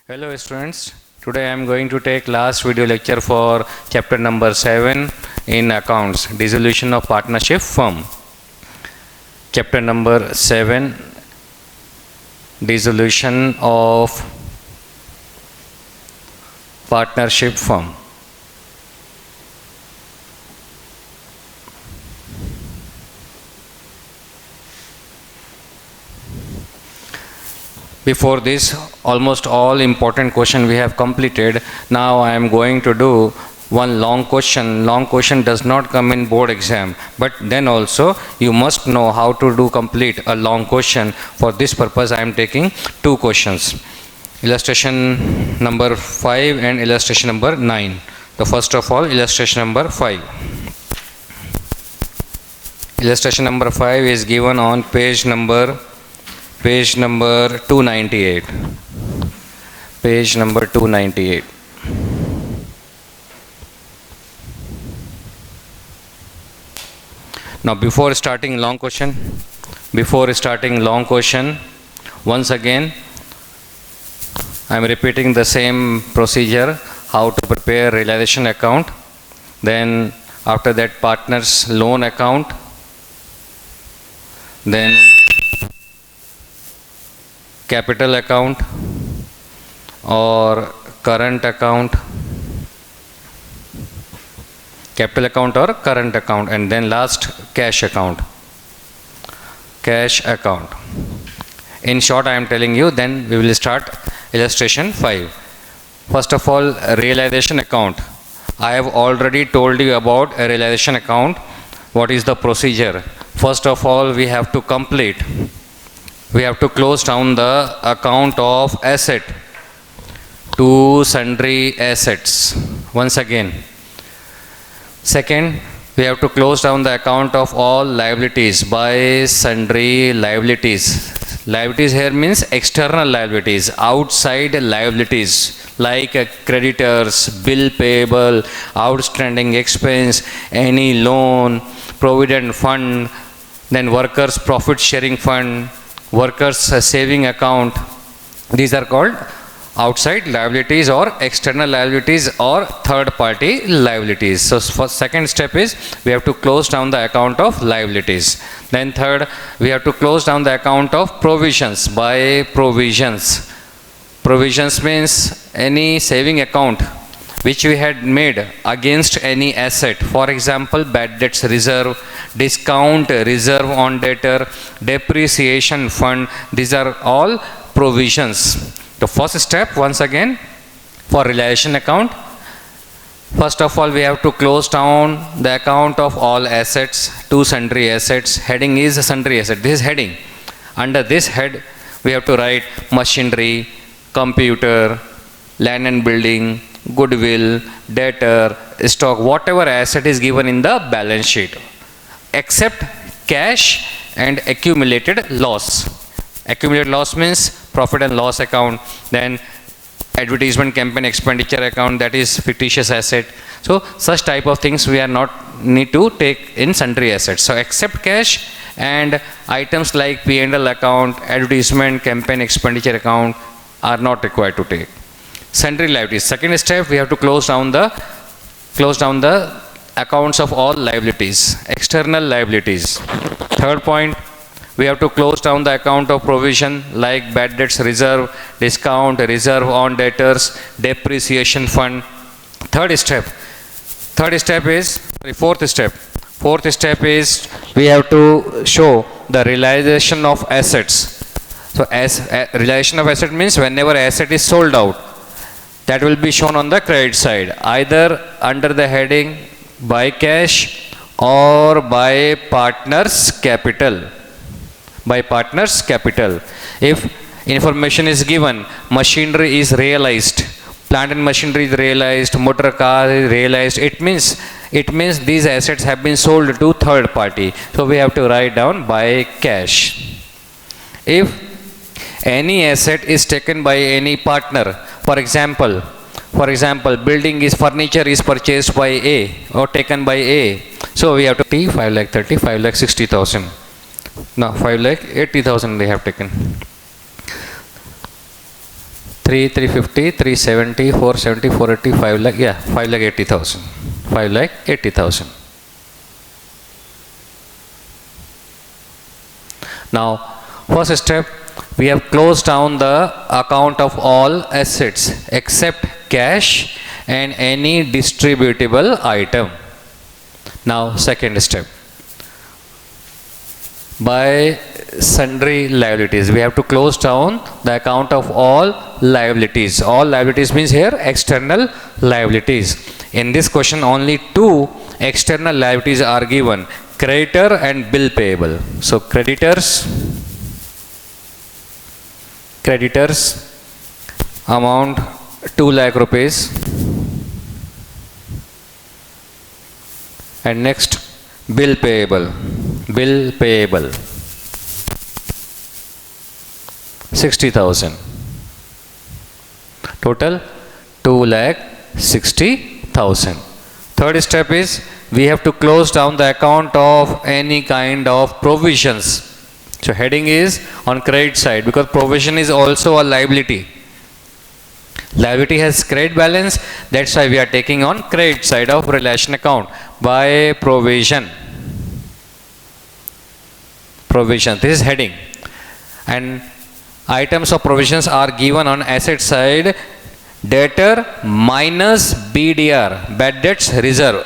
Hello students, today I am going to take last video lecture for chapter number 7 in accounts, dissolution of partnership firm. Chapter number 7, dissolution of partnership firm. Before this, almost all important question we have completed. Now I am going to do one long question. Long question does not come in board exam, but then also you must know how to do complete a long question. For this purpose I am taking two questions. Illustration number 5 and illustration number 9. So first of all, illustration number 5. Illustration number 5 is given on page number 298. Page number 298. Now before starting long question, once again I am repeating the same procedure, how to prepare realization account, then after that partners loan account, then capital account or current account, and then last cash account. In short I am telling you, then we will start illustration 5. First of all, realization account. I have already told you about a realization account. What is the procedure? First of all, we have to close down the account of asset to sundry assets. Once again. Second, we have to close down the account of all liabilities by sundry liabilities. Liabilities here means external liabilities, outside liabilities like creditors, bill payable, outstanding expense, any loan, provident fund, then workers profit sharing fund, workers saving account. These are called outside liabilities or external liabilities or third party liabilities. So first, second step is we have to close down the account of liabilities. Then third, we have to close down the account of provisions by provisions. Provisions means any saving account which we had made against any asset. For example, bad debts reserve, discount reserve on debtor, depreciation fund. These are all provisions. The first step, once again, for realization account, first of all we have to close down the account of all assets to sundry assets. Heading is sundry asset. This is heading. Under this head we have to write machinery, computer, land and building, goodwill, debtor, stock, whatever asset is given in the balance sheet, except cash and accumulated loss. Accumulated loss means profit and loss account, then advertisement campaign expenditure account, that is fictitious asset. So such type of things we are not need to take in sundry assets. So except cash and items like P&L account, advertisement campaign expenditure account are not required to take. Sundry liabilities. Second step, we have to close down the accounts of all liabilities, external liabilities. Third point, we have to close down the account of provision like bad debts reserve, discount reserve on debtors, depreciation fund. Fourth step is we have to show the realization of assets. So as realization of asset means whenever asset is sold out, that will be shown on the credit side, either under the heading by cash or by partners capital. If information is given, machinery is realized, plant and machinery is realized, motor car is realized, it means these assets have been sold to third party. So we have to write down by cash. If any asset is taken by any partner, for example, furniture is purchased by A or taken by A. So we have to 5,30,000, 5,60,000. Now 5,80,000 they have taken. 350, 370, 470, 480, 5 lakh, yeah, 5 lakh 80,000. 5 lakh 80,000. Now, first step, we have closed down the account of all assets except cash and any distributable item. Now, second step, by sundry liabilities, we have to close down the account of all liabilities. All liabilities means here external liabilities. In this question, only two external liabilities are given: creditor and bill payable. So creditors amount 2 lakh rupees, and next bill payable 60,000. Total 2 lakh 60,000. Third step is we have to close down the account of any kind of provisions. So heading is on credit side because provision is also a liability. Liability has credit balance, that's why we are taking on credit side of relation account by provision. This is heading. And items of provisions are given on asset side: debtor minus BDR, bad debts reserve.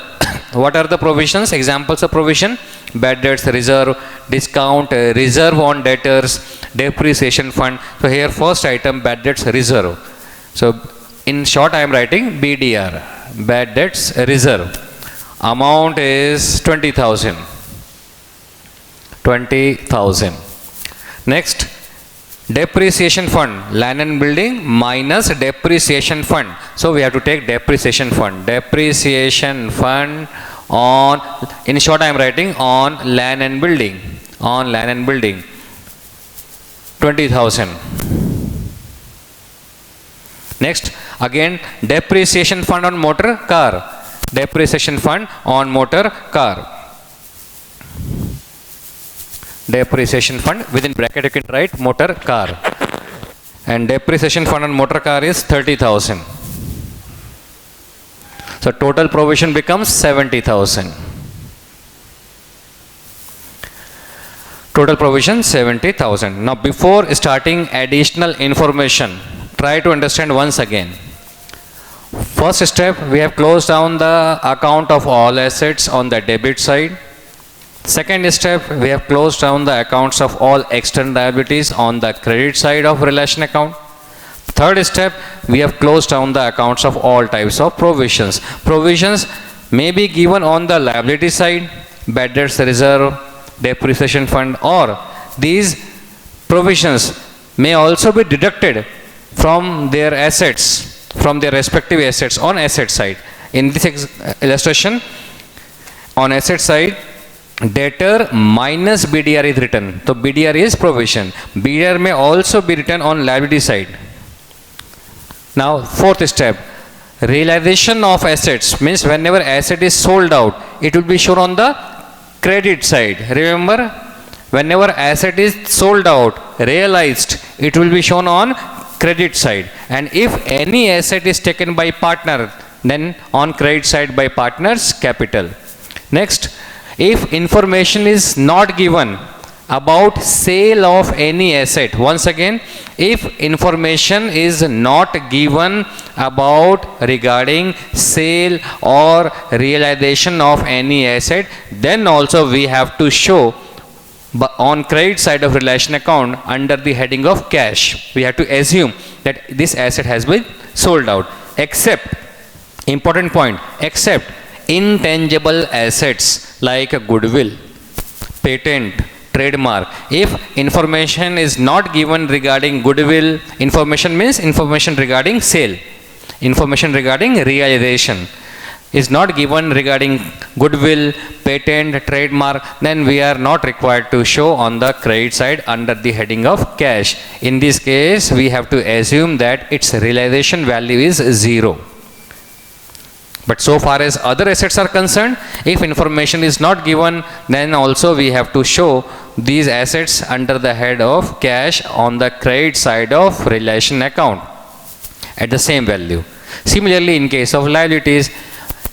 What are the provisions? Examples of provision: bad debts reserve, discount reserve on debtors, depreciation fund. So here first item, bad debts reserve. So in short I am writing BDR, bad debts reserve. Amount is 20,000. Next, depreciation fund, land and building minus depreciation fund. So we have to take depreciation fund. Depreciation fund on, in short I am writing on land and building. 20,000. Next, again depreciation fund on motor car. Depreciation fund on motor car. Depreciation fund, within bracket you can write motor car, and depreciation fund on motor car is 30,000. So total provision becomes 70,000. Total provision 70,000. Now before starting additional information, try to understand once again. First step, we have closed down the account of all assets on the debit side. Second step, we have closed down the accounts of all external liabilities on the credit side of relation account. Third step, we have closed down the accounts of all types of provisions. Provisions may be given on the liability side, bad debts reserve, depreciation fund, or these provisions may also be deducted from their assets, from their respective assets on asset side. In this illustration, on asset side, debtor minus BDR is written. So BDR is provision. BDR may also be written on liability side. Now fourth step, realization of assets means whenever asset is sold out, it will be shown on the credit side. Remember, whenever asset is sold out, realized, it will be shown on credit side. And if any asset is taken by partner, then on credit side by partner's capital. Next, if information is not given about sale of any asset, once again, if information is not given about regarding sale or realization of any asset, then also we have to show on credit side of relation account under the heading of cash. We have to assume that this asset has been sold out, except, important point, except intangible assets like goodwill, patent, trademark. If information is not given regarding goodwill, information means information regarding sale, information regarding realization is not given regarding goodwill, patent, trademark, then we are not required to show on the credit side under the heading of cash. In this case, we have to assume that its realization value is 0. But so far as other assets are concerned, if information is not given, then also we have to show these assets under the head of cash on the credit side of relation account. at the same value. Similarly, in case of liabilities,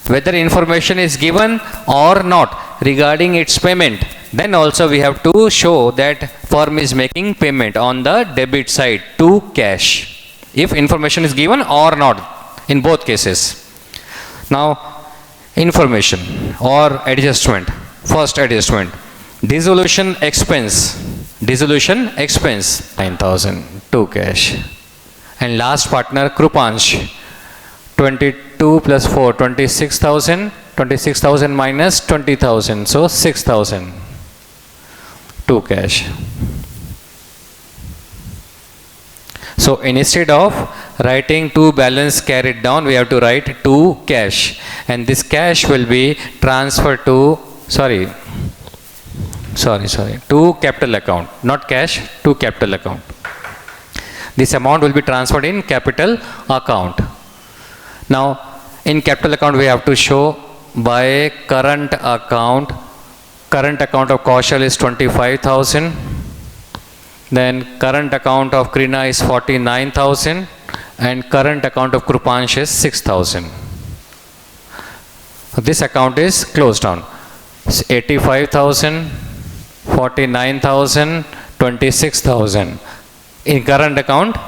whether information is given or not regarding its payment, then also we have to show that firm is making payment on the debit side to cash, if information is given or not, in both cases. Now, information or adjustment. First adjustment, dissolution expense. Dissolution expense 9,000 to cash. And last partner Krupansh, 22 plus 4, 26,000. 26,000 minus 20,000, so 6,000 to cash. So instead of writing to balance carried down, we have to write to cash, and this cash will be transferred to to capital account, not cash, to capital account. This amount will be transferred in capital account. Now in capital account we have to show by current account. Current account of Kaushal is 25,000. Then current account of Krina is 49,000, and current account of Krupansh is 6,000. This account is closed down. 85,000, 49,000, 26,000. In current account,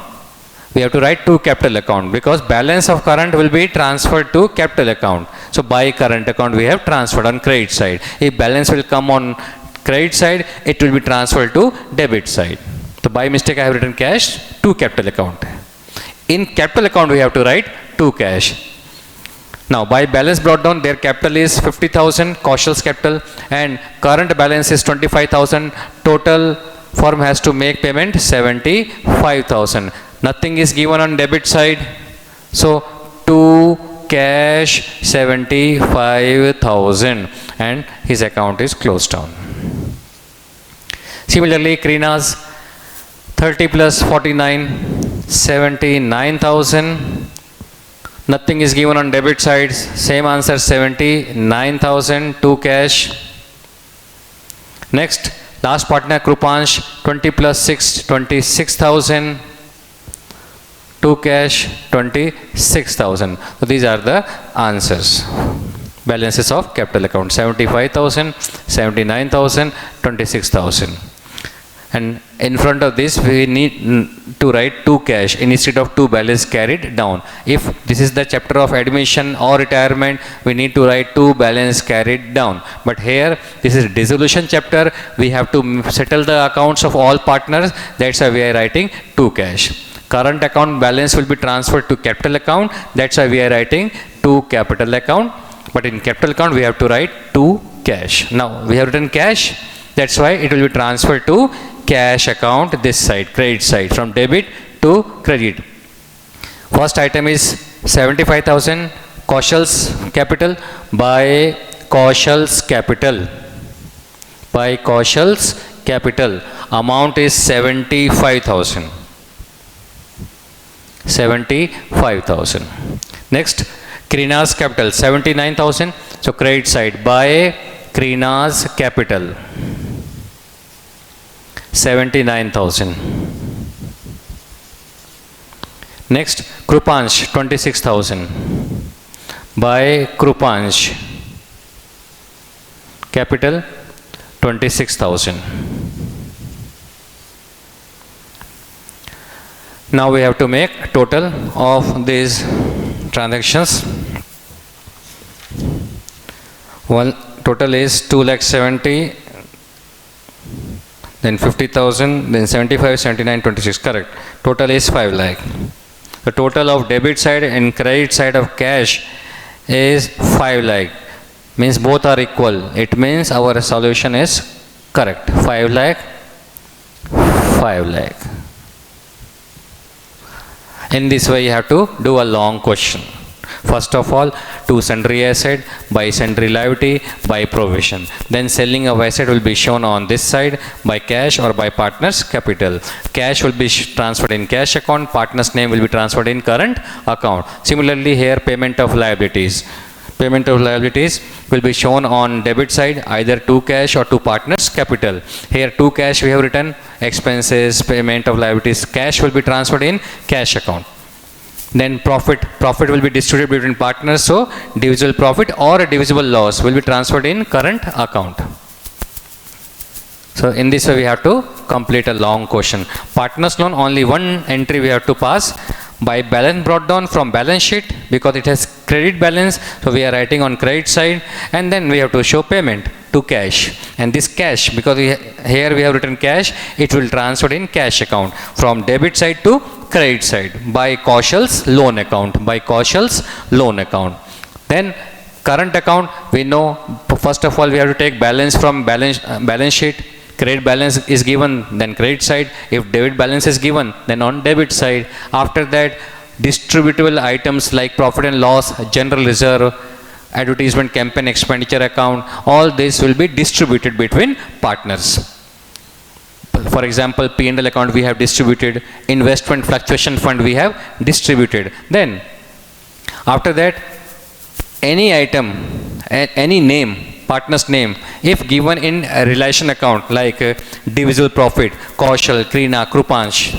we have to write to capital account because balance of current will be transferred to capital account. So by current account we have transferred on credit side. If balance will come on credit side, it will be transferred to debit side. So by mistake I have written cash to capital account. In capital account we have to write to cash. Now by balance brought down, their capital is 50,000, Kaushal's capital, and current balance is 25,000. Total firm has to make payment 75,000. Nothing is given on debit side, so to cash 75,000, and his account is closed down. Similarly, Krina's 30 plus 49, 79,000. Nothing is given on debit side, same answer 79,000 to cash. Next, last partner Krupansh, 20 plus 6, 26,000 to cash, 26,000. So these are the answers. Balances of capital account: 75,000, 79,000, 26,000. And in front of this we need to write to cash instead of to balance carried down. If this is the chapter of admission or retirement, we need to write to balance carried down. But here this is dissolution chapter, we have to settle the accounts of all partners. That's why we are writing to cash. Current account balance will be transferred to capital account. That's why we are writing to capital account. But in capital account we have to write to cash. Now we have written cash. That's why it will be transferred to cash account, this side, credit side, from debit to credit. First item is 75,000, Kaushal's capital, by Kaushal's capital. By Kaushal's capital, amount is 75,000. 75,000. Next, Krina's capital, 79,000. So credit side, by Krina's capital, 79,000. Next, Krupansh, 26,000. By Krupansh capital, 26,000. Now we have to make total of these transactions. One total is 2,70,000, then 50,000, then 75, 79, 26. Correct. Total is 5 lakh. The total of debit side and credit side of cash is 5 lakh. Means both are equal. It means our solution is correct. 5 lakh, 5 lakh. In this way you have to do a long question. First of all, to sundry asset, by sundry liability, by provision. Then selling of asset will be shown on this side by cash or by partner's capital. Cash will be transferred in cash account, partner's name will be transferred in current account. Similarly here, payment of liabilities. Payment of liabilities will be shown on debit side either to cash or to partner's capital. Here to cash we have written expenses, payment of liabilities. Cash will be transferred in cash account. Then profit will be distributed between partners, so divisible profit or a divisible loss will be transferred in current account. So in this way we have to complete a long question. Partners loan, only one entry we have to pass. By balance brought down from balance sheet, because it has credit balance, so we are writing on credit side, and then we have to show payment to cash. And this cash, because here we have written cash, it will transfer in cash account from debit side to credit side by Kaushal's loan account, by Kaushal's loan account. Then current account, we know first of all we have to take balance from balance sheet. Credit balance is given, then credit side. If debit balance is given, then on debit side. After that, distributable items like profit and loss, general reserve, advertisement campaign expenditure account, all this will be distributed between partners. For example, P&L account we have distributed, investment fluctuation fund we have distributed. Then after that, any item, any name, partner's name, if given in a relation account like divisible profit, Kaushal, Krina, Krupansh,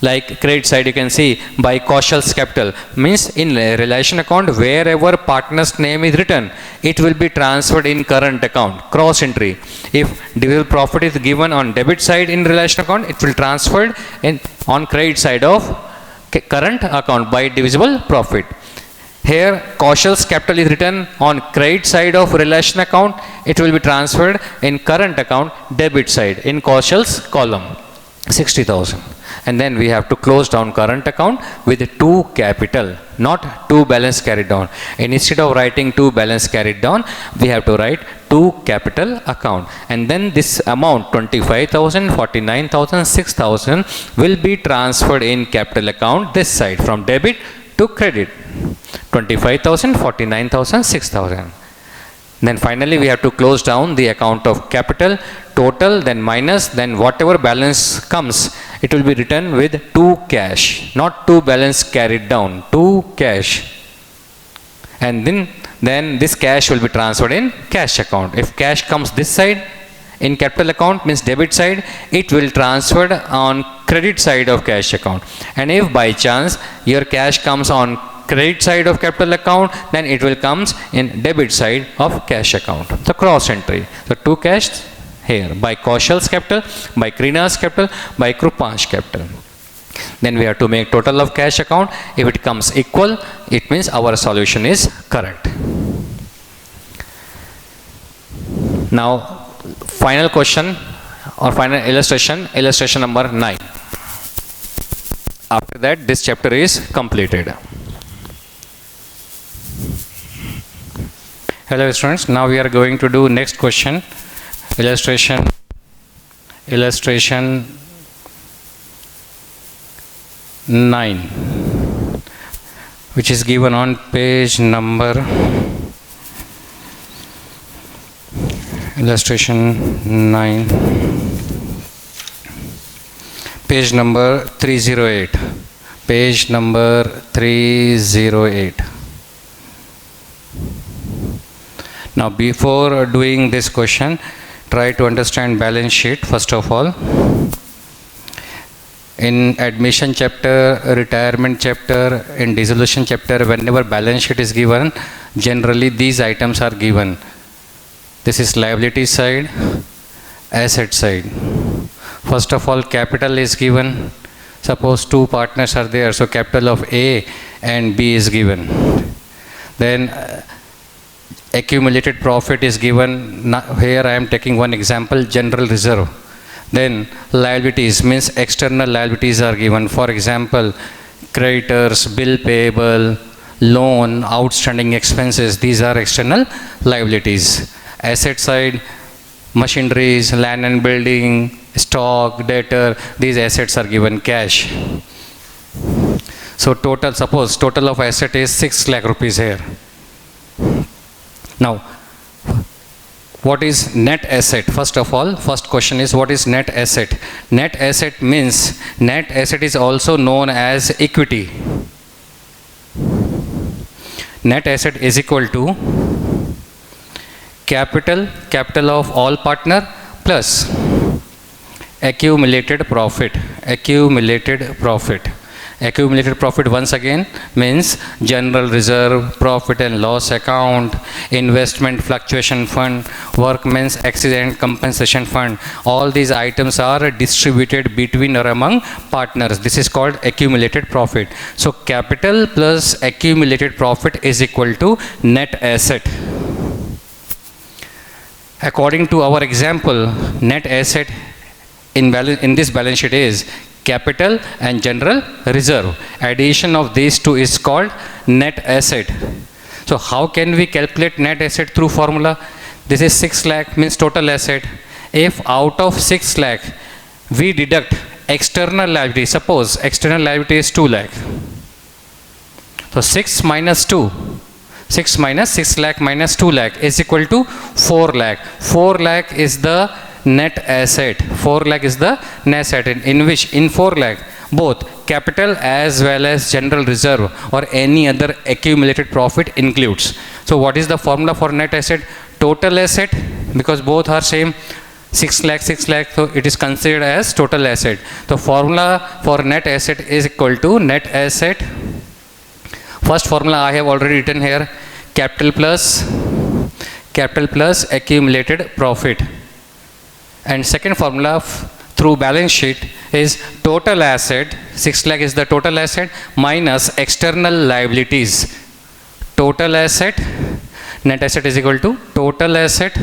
like credit side you can see by Kaushal's capital, means in relation account wherever partner's name is written, it will be transferred in current account, cross entry. If divisible profit is given on debit side in relation account, it will transferred in on credit side of current account by divisible profit. Here Kaushal's capital is written on credit side of relation account, it will be transferred in current account debit side in Kaushal's column, 60,000. And then we have to close down current account with 2 capital, not 2 balance carried down. And instead of writing 2 balance carried down, we have to write 2 capital account. And then this amount 25,000, 49,000, 6,000 will be transferred in capital account this side from debit to credit. 25,000, 49,000, 6,000. Then finally we have to close down the account of capital, total, then minus, then whatever balance comes, it will be written with 2 cash, not 2 balance carried down, 2 cash. And then this cash will be transferred in cash account. If cash comes this side in capital account, means debit side, it will transferred on credit side of cash account. And if by chance your cash comes on credit side of capital account, then it will comes in debit side of cash account, the cross entry. So 2 cash here by Kaushal's capital, by Krina's capital, by Krupansh capital. Then we have to make total of cash account. If it comes equal, it means our solution is correct. Now final question or final illustration, illustration number 9. After that, this chapter is completed. Hello students, now we are going to do next question, illustration 9, which is given on page number, illustration 9, page number 308, page number 308. Now before doing this question, try to understand balance sheet first of all. In admission chapter, retirement chapter, in dissolution chapter, whenever balance sheet is given, generally these items are given. This is liability side, asset side. First of all, capital is given. Suppose 2 partners are there, so capital of A and B is given. Then accumulated profit is given. Now, here I am taking one example, general reserve. Then liabilities, means external liabilities are given. For example, creditors, bill payable, loan, outstanding expenses, these are external liabilities. Asset side, machineries, land and building, stock, debtor, these assets are given cash. So total, suppose total of asset is 6 lakh rupees here. Now, what is net asset? First of all, first question is what is net asset? Net asset means, net asset is also known as equity. Net asset is equal to capital of all partner plus accumulated profit, Accumulated profit once again means general reserve, profit and loss account, investment fluctuation fund, workmen's accident compensation fund. All these items are distributed between or among partners. This is called accumulated profit. So capital plus accumulated profit is equal to net asset. According to our example, net asset in this balance sheet is capital and general reserve. Addition of these two is called net asset. So how can we calculate net asset through formula? This is 6 lakh means total asset. If out of 6 lakh we deduct external liability, suppose external liability is 2 lakh. So 6 minus 2, 6 minus 6 lakh minus 2 lakh is equal to 4 lakh. 4 lakh is the net asset. 4 lakh is the net asset in which in 4 lakh both capital as well as general reserve or any other accumulated profit includes. So what is the formula for net asset? Total asset, because both are same, 6 lakh, so it is considered as total asset. The formula for net asset is equal to net asset. First formula I have already written here, capital plus accumulated profit. And second formula through balance sheet is total asset, 6 lakh is the total asset, minus external liabilities. Total asset, net asset is equal to total asset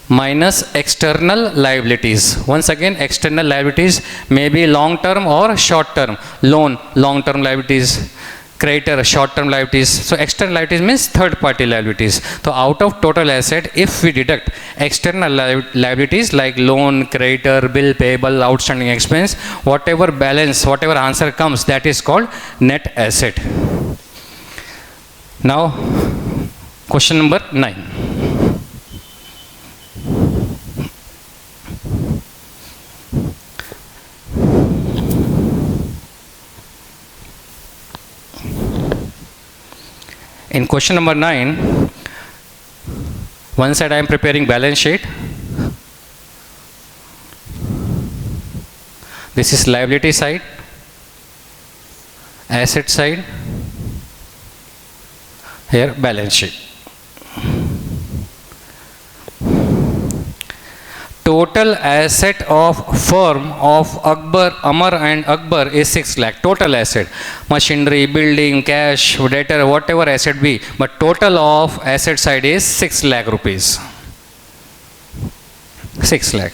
minus external liabilities. Once again, external liabilities may be long term or short term. Loan, long term liabilities. Creditor, short term liabilities. So external liabilities means third party liabilities. So out of total asset, if we deduct external liabilities like loan, creditor, bill payable, outstanding expense, whatever balance, whatever answer comes, that is called net asset. Now question number 9. In question number 9, one side I am preparing balance sheet. This is liability side, asset side, here balance sheet. Total asset of firm of Amar and Akbar is 6 lakh. Total asset, machinery, building, cash, debtor, whatever asset be, but total of asset side is 6 lakh rupees. 6 lakh.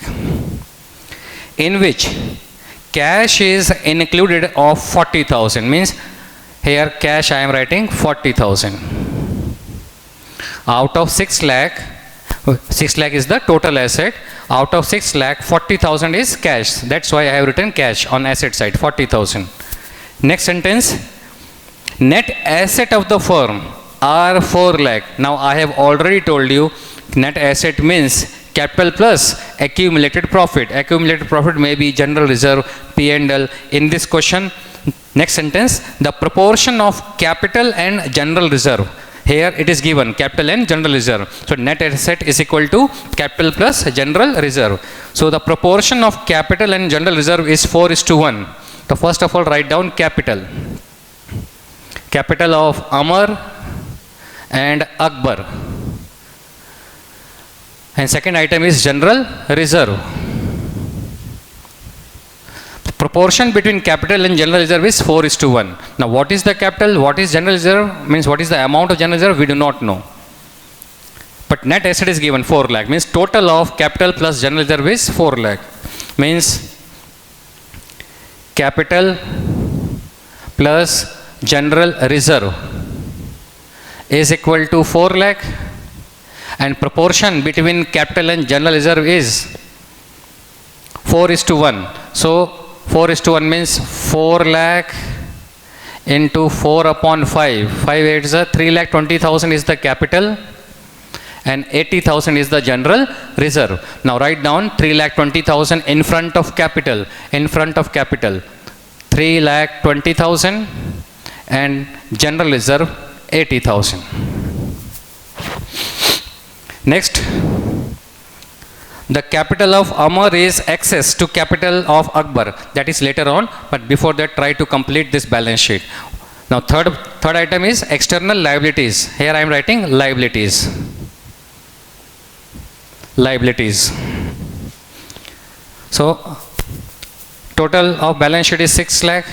In which cash is included of 40,000. Means here cash I am writing 40,000. Out of 6 lakh, 6 lakh is the total asset. Out of 6 lakh, 40,000 is cash. That's why I have written cash on asset side, 40,000. Next sentence, net asset of the firm are 4 lakh. Now I have already told you net asset means capital plus accumulated profit. Accumulated profit may be general reserve, P&L. In this question, next sentence, the proportion of capital and general reserve. Here it is given capital and general reserve. So net asset is equal to capital plus general reserve. So the proportion of capital and general reserve is 4:1. So first of all write down capital. Capital of Amar and Akbar. And second item is general reserve. Proportion between capital and general reserve is 4:1. Now what is the capital, what is general reserve, means what is the amount of general reserve, we do not know. But net asset is given 4 lakh, means total of capital plus general reserve is 4 lakh. Means capital plus general reserve is equal to 4 lakh, and proportion between capital and general reserve is 4:1. So 4:1 means 4 lakh into 4/5. 5 8 is 3,20,000 is the capital and 80,000 is the general reserve. Now write down 3,20,000 in front of capital. In front of capital 3,20,000 and general reserve 80,000. Next, The capital of Amar is excess to capital of Akbar. That is later on, but before that try to complete this balance sheet. Now third item is external liabilities. Here I am writing liabilities. Liabilities. So total of balance sheet is 6 lakh.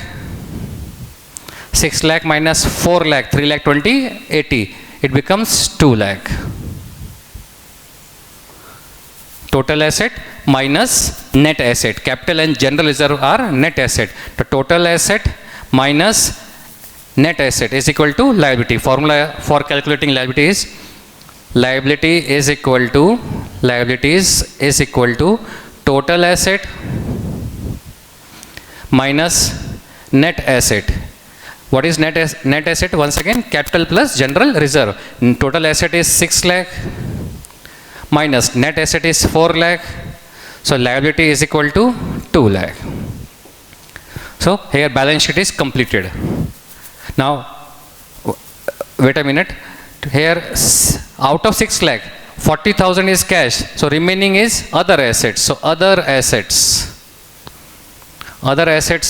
6 lakh minus 4 lakh, 3 lakh 20, 80. It becomes 2 lakh. Total asset minus net asset. Capital and general reserve are net asset. The total asset minus net asset is equal to liability. Formula for calculating liability is equal to total asset minus net asset. What is net asset? Once again, capital plus general reserve. Total asset is 6 lakh minus net asset is 4 lakh. So liability is equal to 2 lakh. So here balance sheet is completed. Now wait a minute. Here out of 6 lakh, 40,000 is cash. So remaining is other assets. So other assets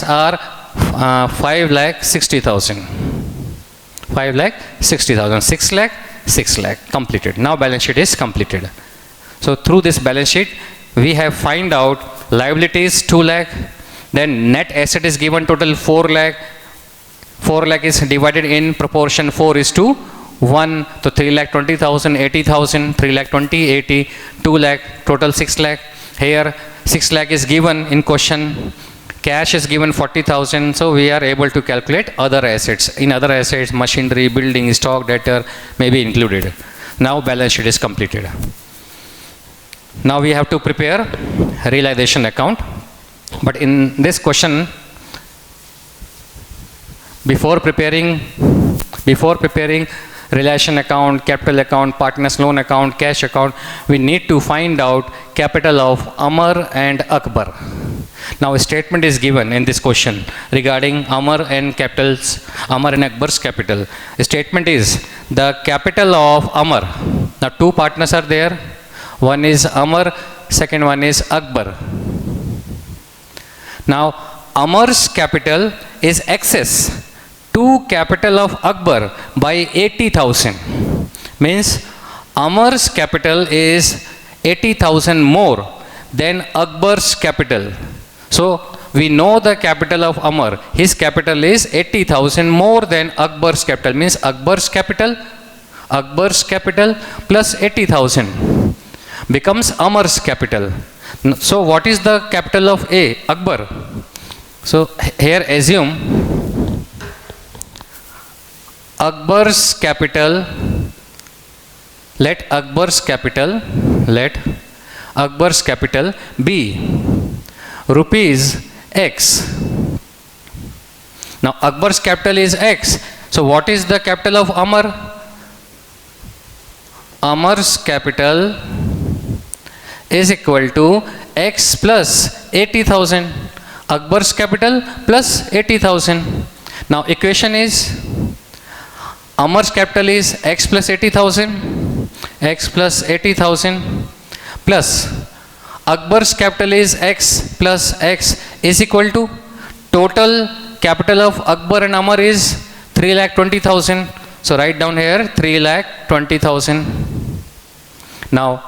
are 5,60,000. 5,60,000. 6 lakh, 6 lakh. Completed. Now balance sheet is completed. So through this balance sheet, we have find out liabilities 2 lakh. Then net asset is given total 4 lakh. 4 lakh is divided in proportion 4 is to 1. So 3 lakh 20,000, 80,000, 3 lakh 20, 80, 2 lakh, total 6 lakh. Here 6 lakh is given in question. Cash is given 40,000. So we are able to calculate other assets. In other assets, machinery, building, stock, debtor may be included. Now balance sheet is completed. Now we have to prepare realization account. But in this question, before preparing realization account, capital account, partners loan account, cash account, we need to find out capital of Amar and Akbar. Now a statement is given in this question regarding Amar and Akbar's capital. The statement is the capital of Amar. Now two partners are there. One is Amar, second one is Akbar. Now Amar's capital is excess to capital of Akbar by 80,000. Means Amar's capital is 80,000 more than Akbar's capital. So we know the capital of Amar. His capital is 80,000 more than Akbar's capital. Means Akbar's capital plus 80,000 becomes Amar's capital. So what is the capital of Akbar? So here assume Akbar's capital, let Akbar's capital be rupees X. Now Akbar's capital is X. So what is the capital of Amar? Amar's capital is equal to X plus 80,000. Akbar's capital plus 80,000. Now equation is Amar's capital is X plus 80,000. X plus 80,000 plus Akbar's capital is X plus X is equal to total capital of Akbar and Amar is 3,20,000. So write down here 3,20,000. Now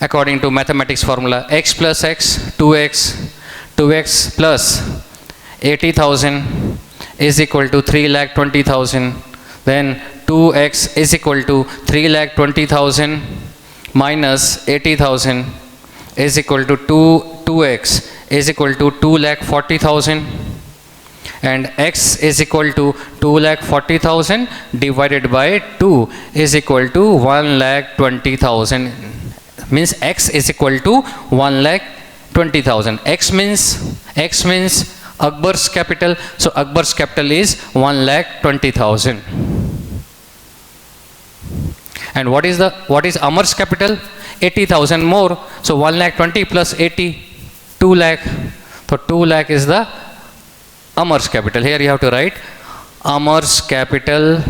according to mathematics formula, X plus X, 2X plus 80,000 is equal to 3,20,000. Then 2X is equal to 3,20,000 minus 80,000 is equal to 2X is equal to 2,40,000, and X is equal to 2,40,000 divided by 2 is equal to 1,20,000. Means X is equal to 1,20,000. X means Akbar's capital. So Akbar's capital is 1,20,000. And what is Amar's capital? 80,000 more. So 1,20,000 plus 80, 2 lakh. So 2 lakh is the Amar's capital. Here you have to write Amar's capital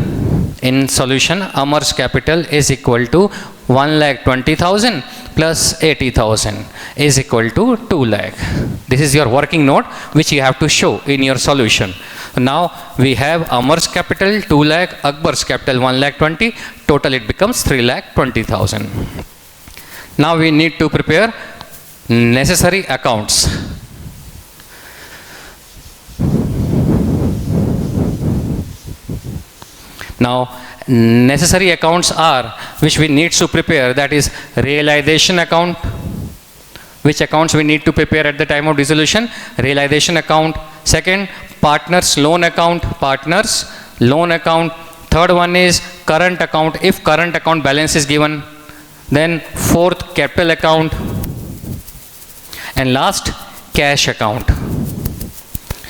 in solution. Amar's capital is equal to 1,20,000 plus 80,000 is equal to 2 lakh. This is your working note which you have to show in your solution. Now we have Amar's capital 2 lakh, Akbar's capital 1 lakh 20, total it becomes 3 lakh 20,000. Now we need to prepare necessary accounts. Now necessary accounts are which we need to prepare, that is realization account. Which accounts we need to prepare at the time of dissolution? Realization account. Second, partners loan account, partners loan account. Third one is current account, if current account balance is given. Then fourth, capital account. And last, cash account.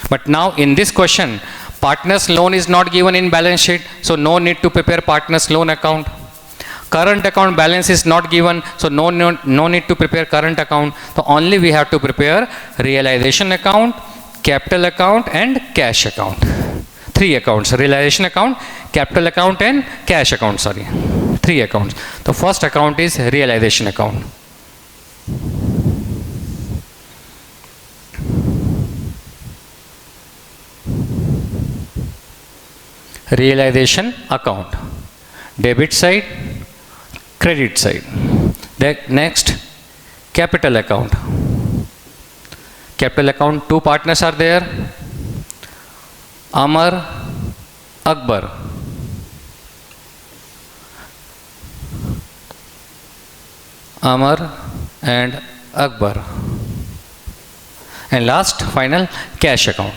But now in this question, partners loan is not given in balance sheet, so no need to prepare partners loan account. Current account balance is not given, so no need to prepare current account. So only we have to prepare realization account, capital account and cash account. 3 accounts: realization account, capital account and cash account. 3 accounts. The first account is realization account. Realization account, debit side, credit side. Next, capital account. Capital account, 2 partners are there, Amar, Akbar. Amar and Akbar. And last, final, cash account.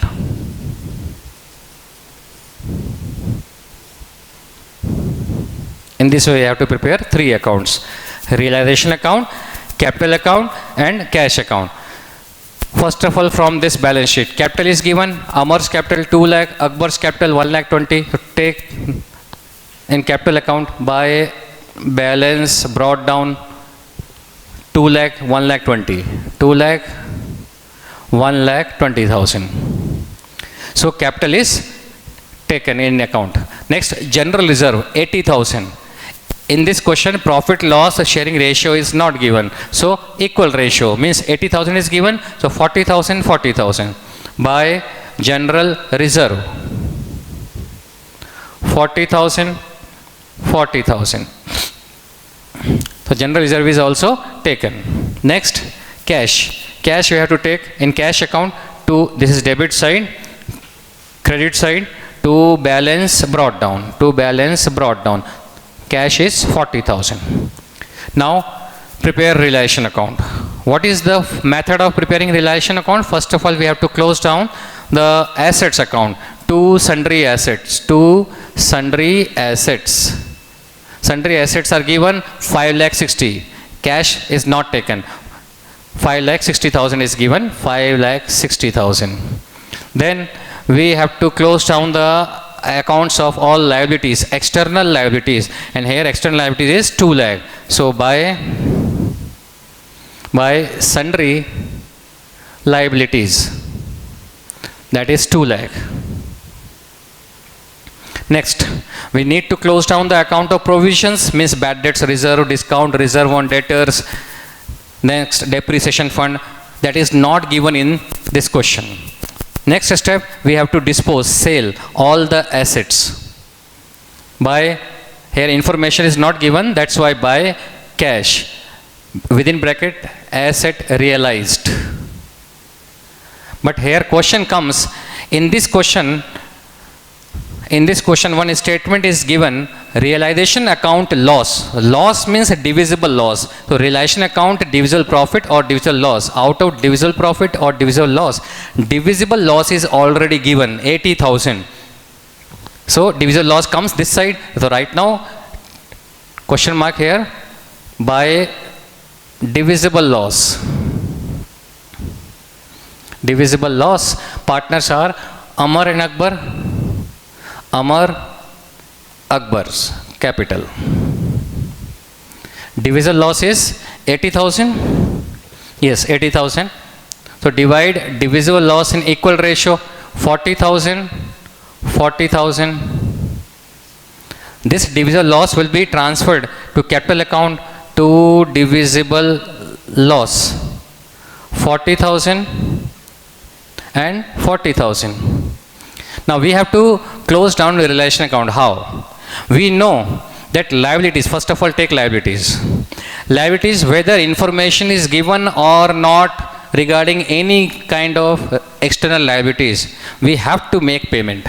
In this way, you have to prepare 3 accounts: realization account, capital account and cash account. First of all, from this balance sheet, capital is given, Amar's capital 2 lakh, Akbar's capital 1 lakh 20. So take in capital account by balance brought down 2 lakh 1 lakh 20, 2 lakh 1 lakh 20,000. So capital is taken in account. Next, general reserve 80,000. In this question, profit loss sharing ratio is not given. So equal ratio means 80,000 is given. So 40,000, 40,000 by general reserve. 40,000, 40,000. So general reserve is also taken. Next, cash. Cash we have to take in cash account to, this is debit side, credit side, to balance brought down, to balance brought down. Cash is 40,000. Now prepare realization account. What is the method of preparing realization account? First of all, we have to close down the assets account to sundry assets, to sundry assets. Sundry assets are given 5 lakh 60. Cash is not taken. 5 lakh 60,000 is given, 5 lakh 60,000. Then we have to close down the accounts of all liabilities, external liabilities, and here external liabilities is 2 lakh. So by sundry liabilities, that is 2 lakh. Next, we need to close down the account of provisions, means bad debts reserve, discount reserve on debtors. Next, depreciation fund, that is not given in this question. Next step, we have to dispose, sell all the assets. By, here information is not given, that's why by cash, within bracket, asset realized. But here question comes, in this question one statement is given, realization account loss. Loss means divisible loss. So realization account divisible profit or divisible loss. Out of divisible profit or divisible loss, divisible loss is already given 80,000. So divisible loss comes this side. So right now question mark here, by divisible loss. Divisible loss, partners are Amar and Akbar. Amar, Akbar's capital. Divisible loss is 80,000. Yes, 80,000. So divide divisible loss in equal ratio, 40,000, 40,000. This divisible loss will be transferred to capital account 2 divisible loss, 40,000 and 40,000. Now we have to close down the relation account. How? We know that liabilities, first of all take liabilities. Liabilities, whether information is given or not regarding any kind of external liabilities, we have to make payment.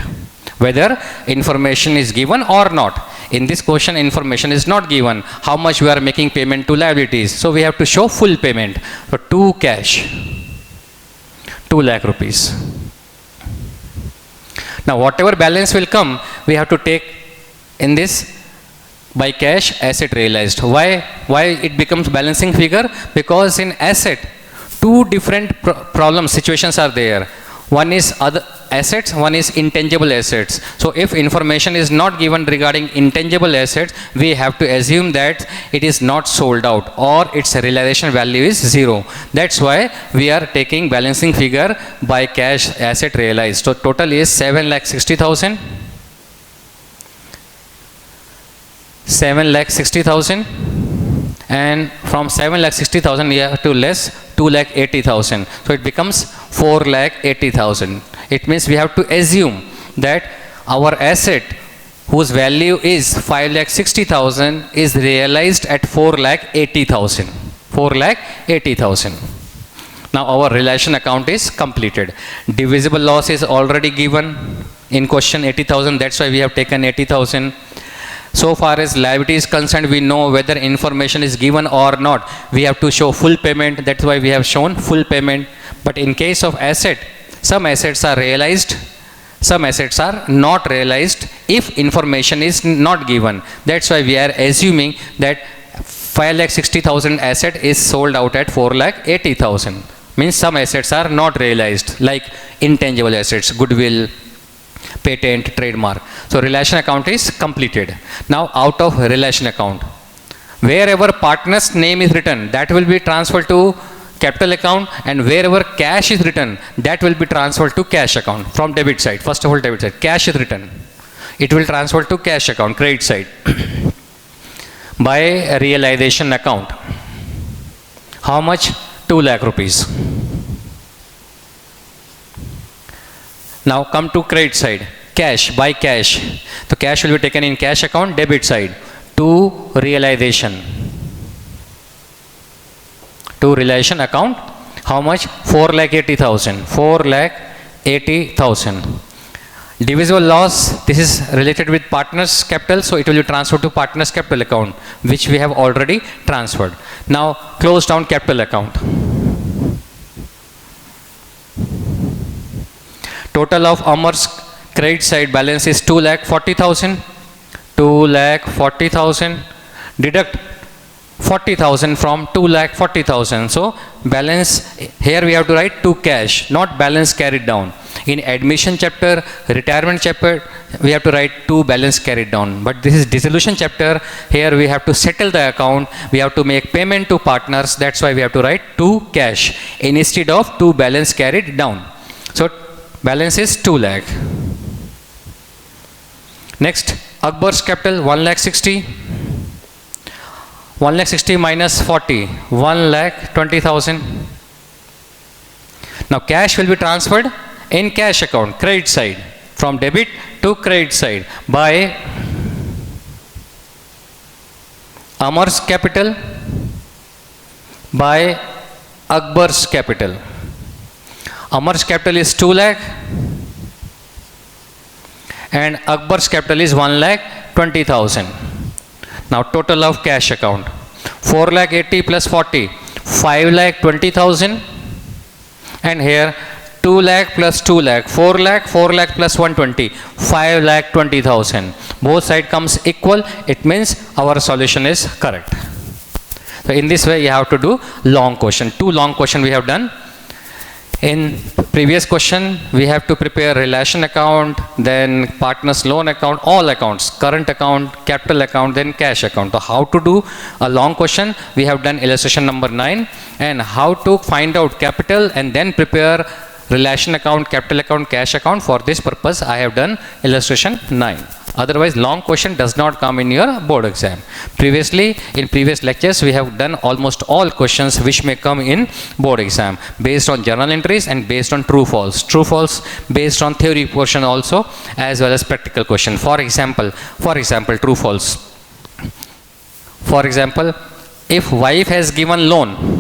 Whether information is given or not. In this question, information is not given. How much we are making payment to liabilities. So we have to show full payment. So 2 cash, 2 lakh rupees. Now whatever balance will come, we have to take in this by cash asset realized. Why it becomes balancing figure? Because in asset, 2 different problem situations are there. One is other assets, one is intangible assets. So if information is not given regarding intangible assets, we have to assume that it is not sold out or its realization value is 0. That's why we are taking balancing figure by cash asset realized. So total is 7,60,000. 7,60,000, and from 7,60,000 we have to less 2,80,000. So it becomes 4,80,000. It means we have to assume that our asset whose value is 5,60,000 is realized at 4,80,000. 4,80,000. Now our relation account is completed. Divisible loss is already given in question 80,000. That's why we have taken 80,000. So far as liability is concerned, we know whether information is given or not. We have to show full payment. That's why we have shown full payment. But in case of asset, some assets are realized, some assets are not realized if information is not given. That's why we are assuming that 5,60,000 asset is sold out at 4,80,000. Means some assets are not realized, like intangible assets, goodwill, patent, trademark. So relation account is completed. Now out of relation account, wherever partner's name is written, that will be transferred to capital account, and wherever cash is written, that will be transferred to cash account from debit side. First of all, debit side, cash is written, it will transfer to cash account, credit side by realization account. How much? 2 lakh rupees. Now come to credit side, cash, by cash. So cash will be taken in cash account, debit side, to realization. To realization account, how much? 4,80,000. 4,80,000. Divisible loss, this is related with partner's capital, so it will be transferred to partner's capital account, which we have already transferred. Now close down capital account. Total of Amar's credit side balance is 2,40,000. 2,40,000. Deduct 40,000 from 2,40,000. So balance here we have to write to cash, not balance carried down. In admission chapter, retirement chapter, we have to write to balance carried down. But this is dissolution chapter. Here we have to settle the account. We have to make payment to partners. That's why we have to write to cash instead of to balance carried down. So balance is 2 lakh. Next, Akbar's capital 1,60,000. 1,60,000 minus 40, 1,20,000. Now cash will be transferred in cash account, credit side, from debit to credit side by Amar's capital by Akbar's capital. Amar's capital is 2 lakh and Akbar's capital is 1,20,000. Now total of cash account, 4,80,000 plus 40, 5,20,000, and here 2 lakh plus 2 lakh, 4 lakh, 4 lakh plus 120, 5,20,000. Both side comes equal, it means our solution is correct. So in this way you have to do long question. 2 long question we have done. In previous question, we have to prepare relation account, then partner's loan account, all accounts, current account, capital account, then cash account. So how to do a long question, we have done illustration number 9, and how to find out capital and then prepare relation account, capital account, cash account. For this purpose, I have done illustration 9. Otherwise, long question does not come in your board exam. Previously, in previous lectures, we have done almost all questions which may come in board exam based on journal entries and based on true false. True false based on theory portion also, as well as practical question. For example, true false. For example, if wife has given loan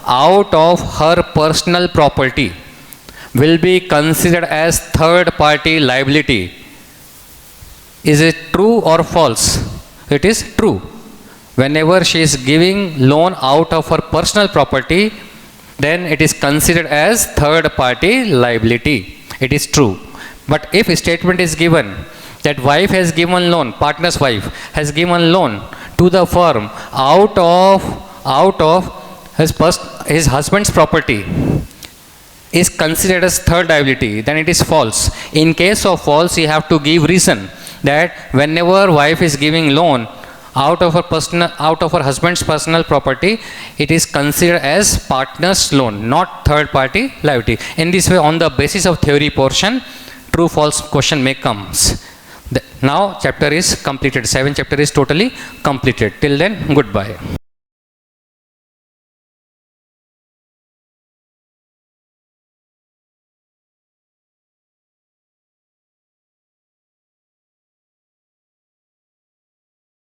out of her personal property, will be considered as third party liability. Is it true or false? It is true. Whenever she is giving loan out of her personal property, then it is considered as third party liability. It is true. But if a statement is given that wife has given loan, partner's wife has given loan to the firm out of his husband's property, is considered as third liability, then it is false. In case of false, you have to give reason that whenever wife is giving loan out of her husband's personal property, it is considered as partner's loan, not third party liability. In this way, on the basis of theory portion, true false question may comes. Now chapter is completed. 7th chapter is totally completed. Till then, goodbye.